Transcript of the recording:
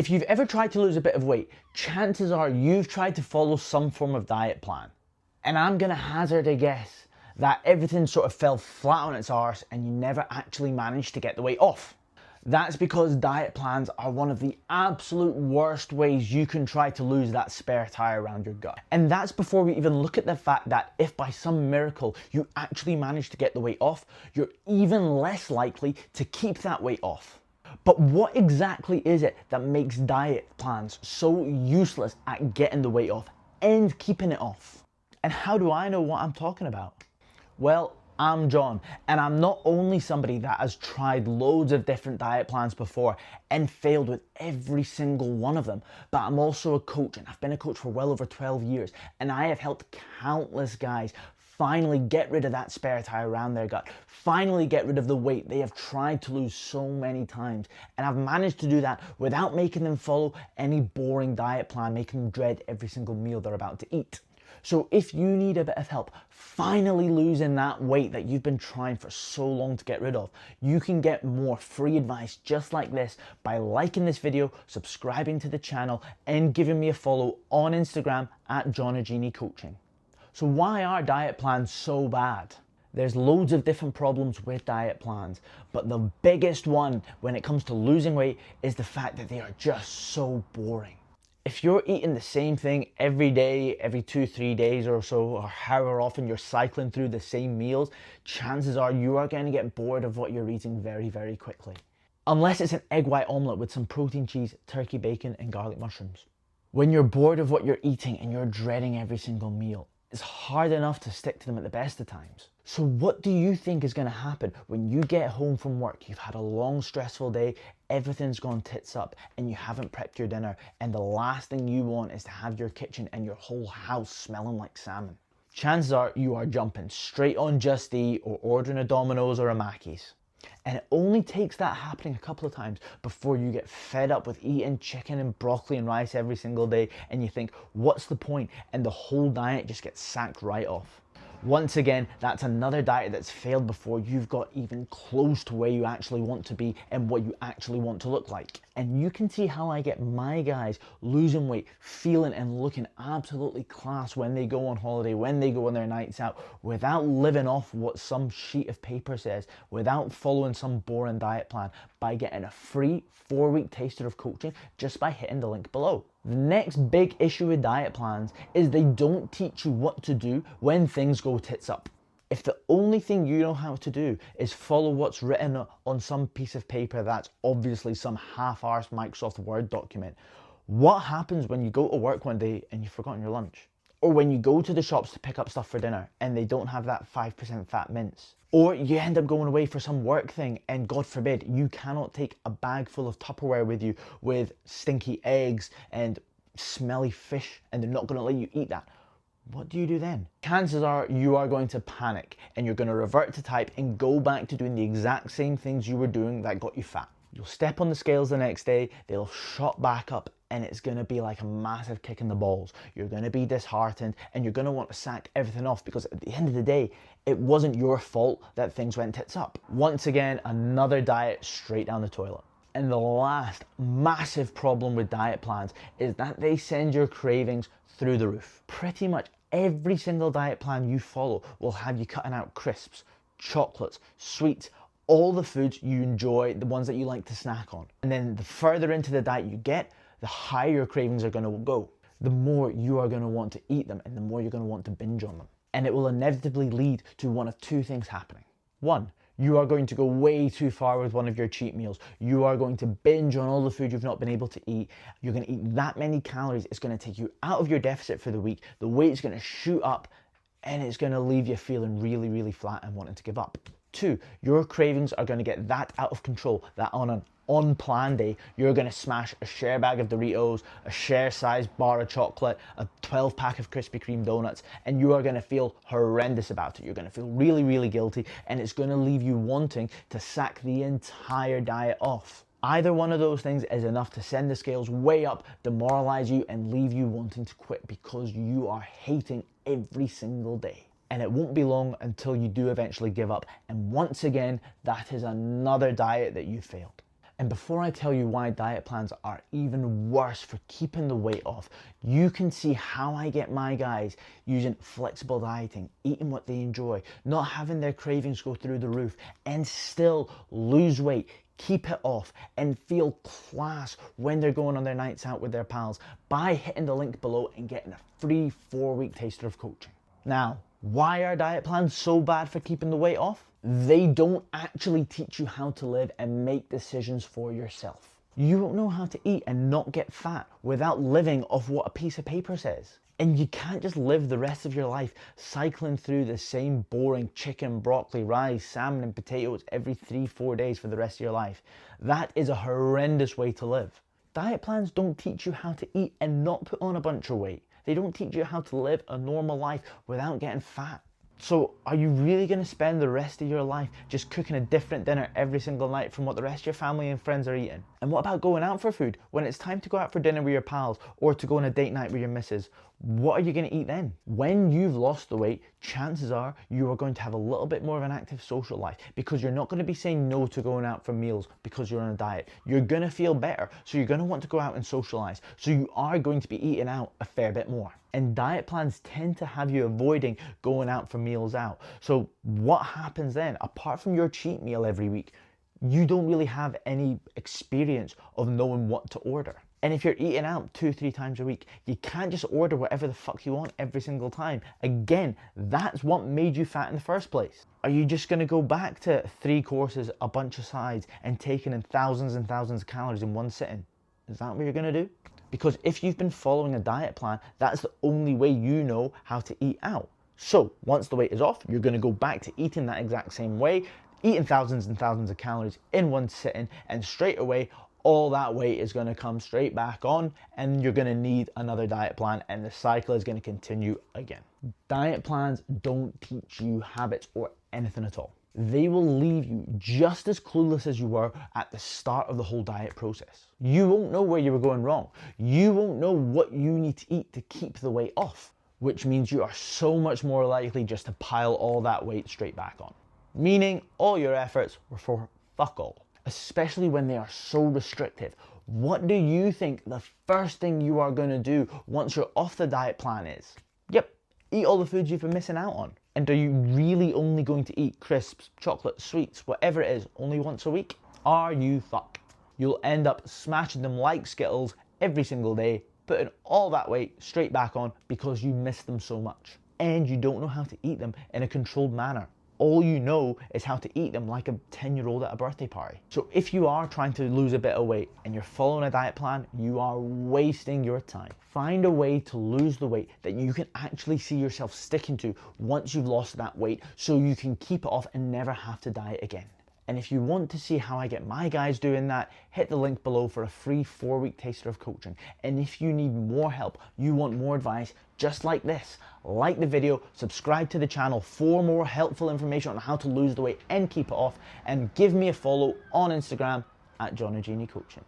If you've ever tried to lose a bit of weight, chances are you've tried to follow some form of diet plan. And I'm gonna hazard a guess that everything sort of fell flat on its arse and you never actually managed to get the weight off. That's because diet plans are one of the absolute worst ways you can try to lose that spare tire around your gut. And that's before we even look at the fact that if by some miracle you actually manage to get the weight off, you're even less likely to keep that weight off. But what exactly is it that makes diet plans so useless at getting the weight off and keeping it off? And how do I know what I'm talking about? Well, I'm John, and I'm not only somebody that has tried loads of different diet plans before and failed with every single one of them, but I'm also a coach, and I've been a coach for well over 12 years, and I have helped countless guys finally get rid of that spare tire around their gut, finally get rid of the weight they have tried to lose so many times. And I've managed to do that without making them follow any boring diet plan, making them dread every single meal they're about to eat. So if you need a bit of help finally losing that weight that you've been trying for so long to get rid of, you can get more free advice just like this by liking this video, subscribing to the channel, and giving me a follow on Instagram at John Agini Coaching. So why are diet plans so bad? There's loads of different problems with diet plans, but the biggest one when it comes to losing weight is the fact that they are just so boring. If you're eating the same thing every day, every 2-3 days or so, or however often you're cycling through the same meals, chances are you are going to get bored of what you're eating very, very quickly. Unless it's an egg white omelette with some protein cheese, turkey bacon, and garlic mushrooms. When you're bored of what you're eating and you're dreading every single meal, it's hard enough to stick to them at the best of times. So what do you think is going to happen when you get home from work? You've had a long, stressful day, everything's gone tits up, and you haven't prepped your dinner, and the last thing you want is to have your kitchen and your whole house smelling like salmon. Chances are you are jumping straight on Just Eat or ordering a Domino's or a Mackey's. And it only takes that happening a couple of times before you get fed up with eating chicken and broccoli and rice every single day, and you think, what's the point? And the whole diet just gets sacked right off. Once again, that's another diet that's failed before you've got even close to where you actually want to be and what you actually want to look like. And you can see how I get my guys losing weight, feeling and looking absolutely class when they go on holiday, when they go on their nights out, without living off what some sheet of paper says, without following some boring diet plan, by getting a free 4-week taster of coaching just by hitting the link below. The next big issue with diet plans is they don't teach you what to do when things go tits up. If the only thing you know how to do is follow what's written on some piece of paper that's obviously some half-arsed Microsoft Word document, what happens when you go to work one day and you've forgotten your lunch? Or when you go to the shops to pick up stuff for dinner and they don't have that 5% fat mince? Or you end up going away for some work thing and God forbid you cannot take a bag full of Tupperware with you with stinky eggs and smelly fish and they're not going to let you eat that. What do you do then? Chances are you are going to panic and you're going to revert to type and go back to doing the exact same things you were doing that got you fat. You'll step on the scales the next day, they'll shot back up, and it's going to be like a massive kick in the balls. You're going to be disheartened and you're going to want to sack everything off because at the end of the day, it wasn't your fault that things went tits up. Once again, another diet straight down the toilet. And the last massive problem with diet plans is that they send your cravings through the roof. Pretty much every single diet plan you follow will have you cutting out crisps, chocolates, sweets, all the foods you enjoy, the ones that you like to snack on. And then the further into the diet you get, the higher your cravings are going to go. The more you are going to want to eat them and the more you're going to want to binge on them. And it will inevitably lead to one of two things happening. One, you are going to go way too far with one of your cheat meals. You are going to binge on all the food you've not been able to eat. You're going to eat that many calories. It's going to take you out of your deficit for the week. The weight's going to shoot up and it's going to leave you feeling really, really flat and wanting to give up. Two, your cravings are going to get that out of control that on an on-plan day, you're going to smash a share bag of Doritos, a share-sized bar of chocolate, a 12-pack of Krispy Kreme donuts, and you are going to feel horrendous about it. You're going to feel really, really guilty, and it's going to leave you wanting to sack the entire diet off. Either one of those things is enough to send the scales way up, demoralize you, and leave you wanting to quit because you are hating every single day. And it won't be long until you do eventually give up. And once again, that is another diet that you failed. And before I tell you why diet plans are even worse for keeping the weight off, you can see how I get my guys using flexible dieting, eating what they enjoy, not having their cravings go through the roof, and still lose weight, keep it off, and feel class when they're going on their nights out with their pals by hitting the link below and getting a free 4-week taster of coaching. Now, why are diet plans so bad for keeping the weight off? They don't actually teach you how to live and make decisions for yourself. You won't know how to eat and not get fat without living off what a piece of paper says. And you can't just live the rest of your life cycling through the same boring chicken, broccoli, rice, salmon and potatoes every 3-4 days for the rest of your life. That is a horrendous way to live. Diet plans don't teach you how to eat and not put on a bunch of weight. They don't teach you how to live a normal life without getting fat. So are you really going to spend the rest of your life just cooking a different dinner every single night from what the rest of your family and friends are eating? And what about going out for food? When it's time to go out for dinner with your pals or to go on a date night with your missus, what are you going to eat then? When you've lost the weight, chances are you are going to have a little bit more of an active social life because you're not going to be saying no to going out for meals because you're on a diet. You're going to feel better, so you're going to want to go out and socialize. So you are going to be eating out a fair bit more. And diet plans tend to have you avoiding going out for meals out. So what happens then? Apart from your cheat meal every week, you don't really have any experience of knowing what to order. And if you're eating out 2-3 times a week, you can't just order whatever the fuck you want every single time. Again, that's what made you fat in the first place. Are you just gonna go back to 3 courses, a bunch of sides, and taking in thousands and thousands of calories in one sitting? Is that what you're gonna do? Because if you've been following a diet plan, that's the only way you know how to eat out. So once the weight is off, you're gonna go back to eating that exact same way, eating thousands and thousands of calories in one sitting, and straight away, all that weight is going to come straight back on and you're going to need another diet plan and the cycle is going to continue again. Diet plans don't teach you habits or anything at all. They will leave you just as clueless as you were at the start of the whole diet process. You won't know where you were going wrong. You won't know what you need to eat to keep the weight off, which means you are so much more likely just to pile all that weight straight back on. Meaning all your efforts were for fuck all. Especially when they are so restrictive. What do you think the first thing you are going to do once you're off the diet plan is? Yep, eat all the foods you've been missing out on. And are you really only going to eat crisps, chocolate, sweets, whatever it is, only once a week? Are you fucked? You'll end up smashing them like Skittles every single day, putting all that weight straight back on because you miss them so much. And you don't know how to eat them in a controlled manner. All you know is how to eat them like a 10-year-old at a birthday party. So if you are trying to lose a bit of weight and you're following a diet plan, you are wasting your time. Find a way to lose the weight that you can actually see yourself sticking to once you've lost that weight so you can keep it off and never have to diet again. And if you want to see how I get my guys doing that, hit the link below for a free 4-week taster of coaching. And if you need more help, you want more advice just like this, like the video, subscribe to the channel for more helpful information on how to lose the weight and keep it off, and give me a follow on Instagram at John Ogini Coaching.